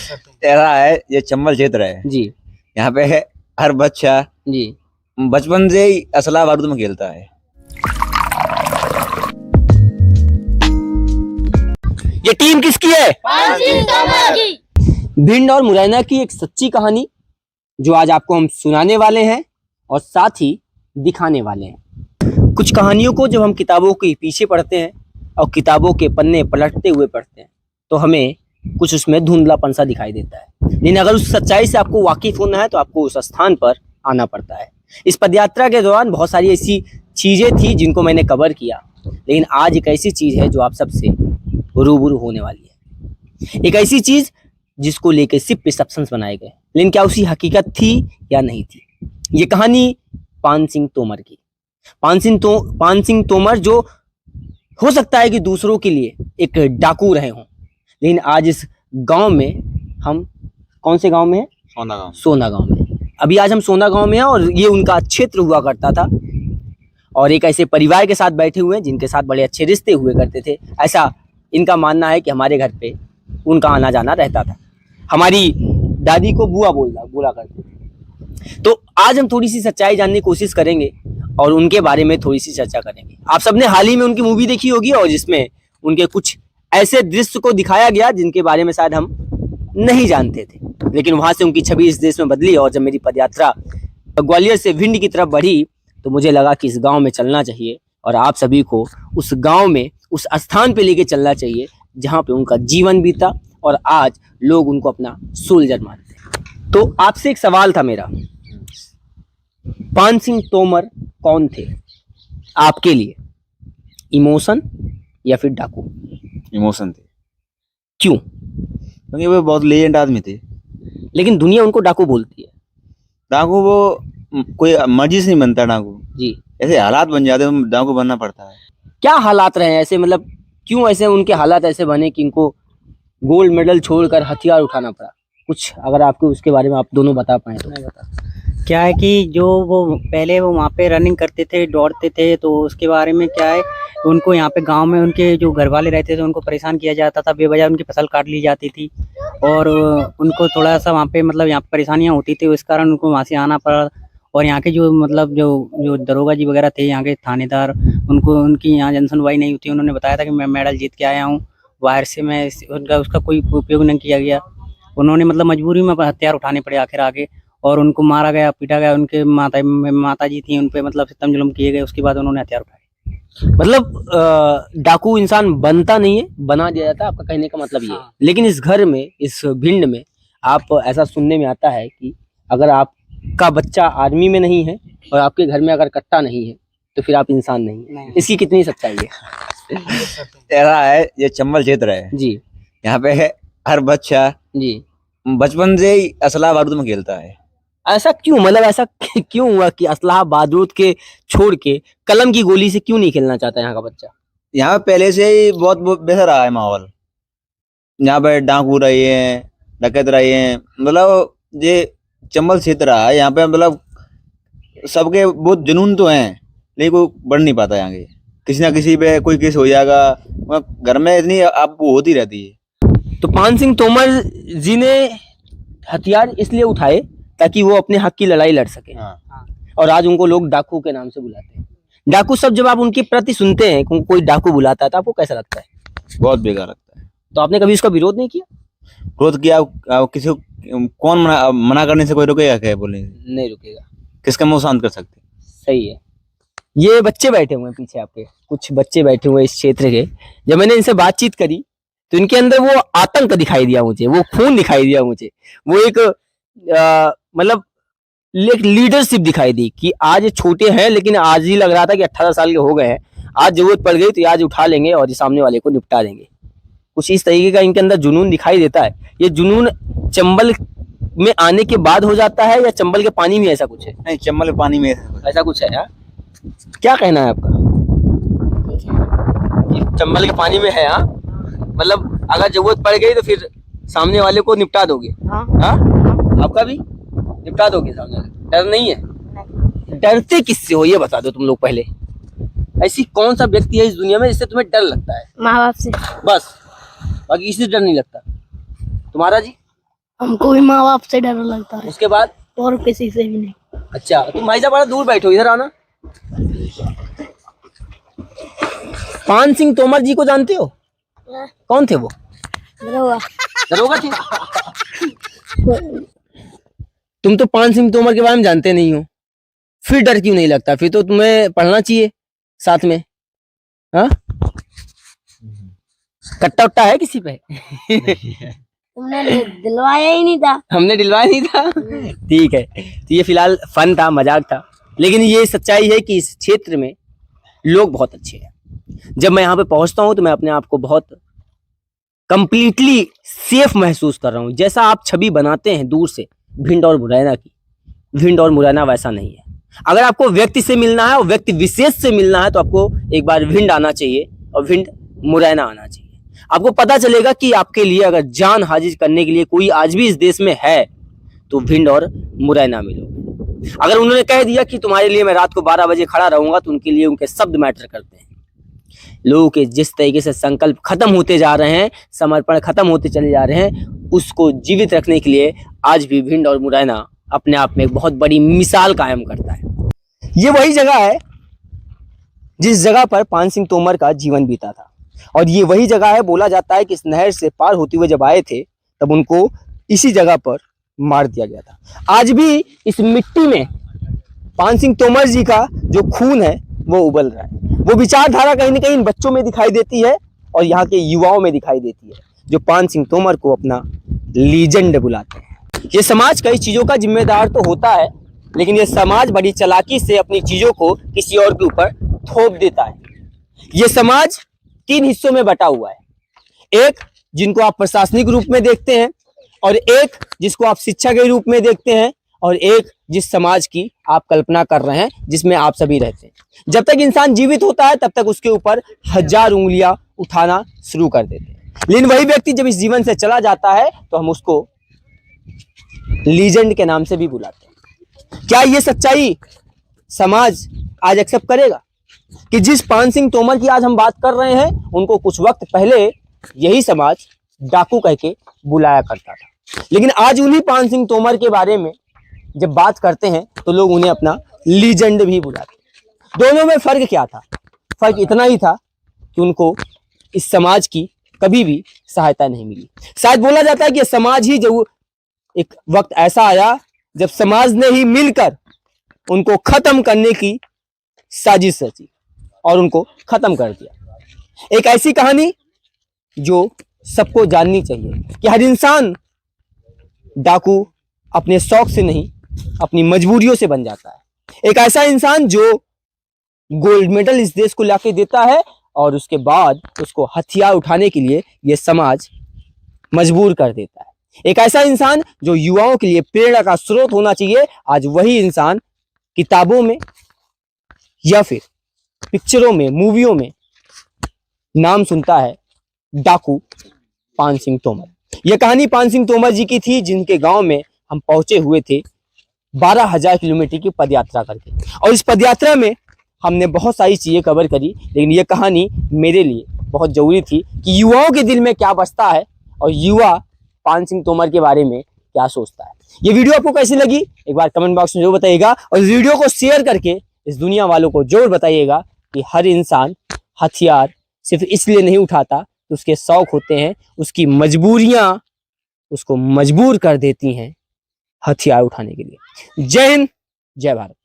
ऐसा है, ये चंबल क्षेत्र है जी यहाँ पे हर बच्चा जी बचपन से ही असला बारूद में खेलता है। ये टीम किसकी है? पानसिंह तोमर की। भिंड और मुरैना की एक सच्ची कहानी जो आज आपको हम सुनाने वाले हैं और साथ ही दिखाने वाले हैं। कुछ कहानियों को जब हम किताबों के पीछे पढ़ते हैं और किताबों के पन्ने पलटते हुए पढ़ते हैं तो हमें कुछ उसमें धुंधलापन सा दिखाई देता है, लेकिन अगर उस सच्चाई से आपको वाकिफ होना है तो आपको उस स्थान पर आना पड़ता है। इस पदयात्रा के दौरान बहुत सारी ऐसी चीजें थी जिनको मैंने कवर किया, लेकिन आज एक ऐसी चीज है जो आप सबसे रूबरू होने वाली है। एक ऐसी चीज जिसको लेकर सिर्फ प्रिसेप्शंस बनाए गए, लेकिन क्या उसी हकीकत थी या नहीं थी। ये कहानी पानसिंह तोमर की। पानसिंह तोमर जो हो सकता है कि दूसरों के लिए एक डाकू रहे हों, लेकिन आज इस गांव में हम कौन से गांव में हैं? सोना गांव में। अभी आज हम सोना गांव में हैं और ये उनका क्षेत्र हुआ करता था और एक ऐसे परिवार के साथ बैठे हुए हैं जिनके साथ बड़े अच्छे रिश्ते हुए करते थे। ऐसा इनका मानना है कि हमारे घर पे उनका आना जाना रहता था। हमारी दादी को बुआ बोला करते थे। तो आज हम थोड़ी सी सच्चाई जानने की कोशिश करेंगे और उनके बारे में थोड़ी सी चर्चा करेंगे। आप सबने हाल ही में उनकी मूवी देखी होगी और जिसमें उनके कुछ ऐसे दृश्य को दिखाया गया जिनके बारे में शायद हम नहीं जानते थे, लेकिन वहां से उनकी छवि इस देश में बदली। और जब मेरी पदयात्रा ग्वालियर से भिंड की तरफ बढ़ी तो मुझे लगा कि इस गांव में चलना चाहिए और आप सभी को उस गांव में उस स्थान पे लेके चलना चाहिए जहां पे उनका जीवन बीता और आज लोग उनको अपना सोल्जर मानते हैं। तो आपसे एक सवाल था मेरा, पानसिंह तोमर कौन थे आपके लिए? इमोशन या फिर डाकू? इमोशन थे। क्यों? क्योंकि वो बहुत लेजेंड आदमी थे। लेकिन दुनिया उनको डाकू बोलती है। डाकू वो कोई मर्जी से नहीं बनता डाकू जी, ऐसे हालात बन जाते हैं, डाकू बनना पड़ता है। क्या हालात रहे ऐसे, मतलब क्यों ऐसे उनके हालात ऐसे बने कि इनको गोल्ड मेडल छोड़कर हथियार उठाना पड़ा? कुछ अगर आपको उसके बारे में आप दोनों बता पाए तो। क्या है कि जो वो पहले वो वहाँ पे रनिंग करते थे, दौड़ते थे, तो उसके बारे में क्या है उनको यहाँ पे गांव में उनके जो घर वाले रहते थे उनको परेशान किया जाता था, बेवजह उनकी फसल काट ली जाती थी और उनको थोड़ा सा वहाँ पे मतलब यहाँ पे परेशानियाँ होती थी, इस कारण उनको वहाँ से आना पड़ा। और यहाँ के जो मतलब जो दरोगा जी वगैरह थे, यहाँ के थानेदार, उनको उनकी यहाँ जनसुनवाई नहीं होती। उन्होंने बताया था कि मैं मेडल जीत के आया हूँ बाहर से, मैं उसका कोई उपयोग नहीं किया गया। उन्होंने मतलब मजबूरी में हथियार उठाने पड़े आखिर आगे और उनको मारा गया, पीटा गया। उनके माता जी थी, उन पे मतलब सितम जुल्म किए गए। उसके बाद उन्होंने हथियार उठाए। मतलब डाकू इंसान बनता नहीं है, बना दिया जाता है, आपका कहने का मतलब ये है। लेकिन इस घर में, इस भिंड में आप ऐसा सुनने में आता है कि अगर आपका बच्चा आर्मी में नहीं है और आपके घर में अगर कट्टा नहीं है तो फिर आप इंसान नहीं है। इसकी कितनी सच्चाई है? ऐसा है, ये चंबल क्षेत्र है जी यहाँ पे हर बच्चा जी। बचपन से ही असला बारूद में खेलता है। ऐसा क्यों, मतलब ऐसा क्यों हुआ कि असलाह बारूद के छोड़ के कलम की गोली से क्यों नहीं खेलना चाहता यहाँ का बच्चा? यहाँ पहले से ही बहुत बेहतर रहा है माहौल। यहाँ पे डाकू रहे हैं, डकैत रहे हैं, मतलब ये चंबल क्षेत्र रहा है। यहाँ पे मतलब सबके बहुत जुनून तो हैं, लेकिन कोई बढ़ नहीं पाता। यहाँ के किसी ना किसी पे कोई केस हो जाएगा, घर में इतनी आप वो होती रहती है। तो पानसिंह तोमर जी ने हथियार इसलिए उठाए ताकि वो अपने हक की लड़ाई लड़ सके। और आज उनको लोग डाकू के नाम से बुलाते हैं। डाकू सब जब आप उनके प्रति सुनते हैं, कोई डाकू बुलाता है तो आपको कैसा लगता है? बहुत बेकार लगता है। तो आपने कभी उसका विरोध नहीं किया? विरोध किया? किसी को कौन मना करने से कोई रुकेगा? क्या बोलेंगे? नहीं रुकेगा। किसका मुंह शांत कर सकते? सही है। ये बच्चे बैठे हुए हैं पीछे, आपके कुछ बच्चे बैठे हुए इस क्षेत्र के। जब मैंने इनसे बातचीत करी तो इनके अंदर वो आतंक दिखाई दिया मुझे, वो खून दिखाई दिया मुझे, वो एक मतलब लीडरशिप दिखाई दी कि आज छोटे हैं लेकिन आज ही लग रहा था कि 18 साल के हो गए हैं। आज जरूरत पड़ गई तो आज उठा लेंगे और सामने वाले को निपटा देंगे। कुछ इस तरीके का इनके अंदर जुनून दिखाई देता है। ये जुनून चंबल में आने के बाद हो जाता है या चंबल के पानी में ऐसा कुछ है? नहीं, चंबल के पानी में ऐसा कुछ है यार। क्या कहना है आपका? चंबल के पानी में है। हाँ, मतलब अगर जरूरत पड़ गई तो फिर सामने वाले को निपटा दोगे? हाँ? आपका भी निपटा दोगे सामने वाले? डर नहीं है? नहीं। डरते किससे हो ये बता दो तुम लोग पहले। ऐसी कौन सा व्यक्ति है इस दुनिया में जिससे तुम्हें डर लगता है? माँ बाप से। बस, बाकी किसी से डर नहीं लगता। तुम्हारा जी? हमको भी माँ बाप से डर लगता है उसके बाद? और किसी से भी नहीं। अच्छा, तुम भाई साहब बड़ा दूर बैठो, इधर आना। पान सिंह तोमर जी को जानते हो? कौन थे वो? दरोगा थे। तुम तो पान सिंह तोमर के बारे में जानते नहीं हो, फिर डर क्यों नहीं लगता? फिर तो तुम्हें पढ़ना चाहिए साथ में। हाँ, कट्टा उट्टा है किसी पे? तुमने दिलवाया ही नहीं था। हमने दिलवाया नहीं था। ठीक है, तो ये फिलहाल फन था, मजाक था, लेकिन ये सच्चाई है कि इस क्षेत्र में लोग बहुत अच्छे हैं। जब मैं यहाँ पे पहुंचता हूँ तो मैं अपने आप को बहुत कंप्लीटली सेफ महसूस कर रहा हूँ। जैसा आप छवि बनाते हैं दूर से भिंड और मुरैना की, भिंड और मुरैना वैसा नहीं है। अगर आपको व्यक्ति से मिलना है और व्यक्ति विशेष से मिलना है तो आपको एक बार भिंड आना चाहिए और भिंड मुरैना आना चाहिए। आपको पता चलेगा कि आपके लिए अगर जान हाजिर करने के लिए कोई आज भी इस देश में है तो भिंड और मुरैना मिलोगे। अगर उन्होंने कह दिया कि तुम्हारे लिए मैं रात को 12 बजे खड़ा रहूंगा तो उनके लिए उनके शब्द मैटर करते हैं। लोगों के जिस तरीके से संकल्प खत्म होते जा रहे हैं, समर्पण खत्म होते चले जा रहे हैं, उसको जीवित रखने के लिए आज भी भिंड और मुरैना अपने आप में एक बहुत बड़ी मिसाल कायम करता है। ये वही जगह है जिस जगह पर पान सिंह तोमर का जीवन बीता था, और ये वही जगह है, बोला जाता है कि इस नहर से पार होते हुए जब आए थे तब उनको इसी जगह पर मार दिया गया था। आज भी इस मिट्टी में पान सिंह तोमर जी का जो खून है वो उबल रहा है। वो विचारधारा कहीं ना कहीं इन बच्चों में दिखाई देती है और यहाँ के युवाओं में दिखाई देती है, जो पान सिंह तोमर को अपना लीजेंड बुलाते हैं। ये समाज कई चीजों का जिम्मेदार तो होता है, लेकिन ये समाज बड़ी चालाकी से अपनी चीजों को किसी और के ऊपर थोप देता है। ये समाज 3 हिस्सों में बटा हुआ है, एक जिनको आप प्रशासनिक रूप में देखते हैं, और एक जिसको आप शिक्षा के रूप में देखते हैं, और एक जिस समाज की आप कल्पना कर रहे हैं जिसमें आप सभी रहते हैं। जब तक इंसान जीवित होता है तब तक उसके ऊपर 1000 उंगलियां उठाना शुरू कर देते हैं, लेकिन वही व्यक्ति जब इस जीवन से चला जाता है तो हम उसको लीजेंड के नाम से भी बुलाते हैं। क्या ये सच्चाई समाज आज एक्सेप्ट करेगा कि जिस पान सिंह तोमर की आज हम बात कर रहे हैं उनको कुछ वक्त पहले यही समाज डाकू कह के बुलाया करता था, लेकिन आज उन्हीं पान सिंह तोमर के बारे में जब बात करते हैं तो लोग उन्हें अपना लीजेंड भी बुलाते हैं। दोनों में फर्क क्या था? फर्क इतना ही था कि उनको इस समाज की कभी भी सहायता नहीं मिली। शायद बोला जाता है कि समाज ही जो एक वक्त ऐसा आया जब समाज ने ही मिलकर उनको खत्म करने की साजिश रची और उनको खत्म कर दिया। एक ऐसी कहानी जो सबको जाननी चाहिए कि हर इंसान डाकू अपने शौक से नहीं अपनी मजबूरियों से बन जाता है। एक ऐसा इंसान जो गोल्ड मेडल इस देश को लाके देता है और उसके बाद उसको हथियार उठाने के लिए यह समाज मजबूर कर देता है। एक ऐसा इंसान जो युवाओं के लिए प्रेरणा का स्रोत होना चाहिए, आज वही इंसान किताबों में या फिर पिक्चरों में, मूवियों में नाम सुनता है डाकू पान सिंह तोमर। यह कहानी पान सिंह तोमर जी की थी, जिनके गांव में हम पहुंचे हुए थे 12,000 किलोमीटर की पदयात्रा करके, और इस पदयात्रा में हमने बहुत सारी चीजें कवर करी, लेकिन यह कहानी मेरे लिए बहुत जरूरी थी कि युवाओं के दिल में क्या बसता है और युवा पान सिंह तोमर के बारे में क्या सोचता है। ये वीडियो आपको कैसी लगी एक बार कमेंट बॉक्स में जरूर बताइएगा, और इस वीडियो को शेयर करके इस दुनिया वालों को जरूर बताइएगा कि हर इंसान हथियार सिर्फ इसलिए नहीं उठाता कि उसके शौक होते हैं, उसकी मजबूरियां उसको मजबूर कर देती हैं हथियार उठाने के लिए। जय हिंद, जय भारत।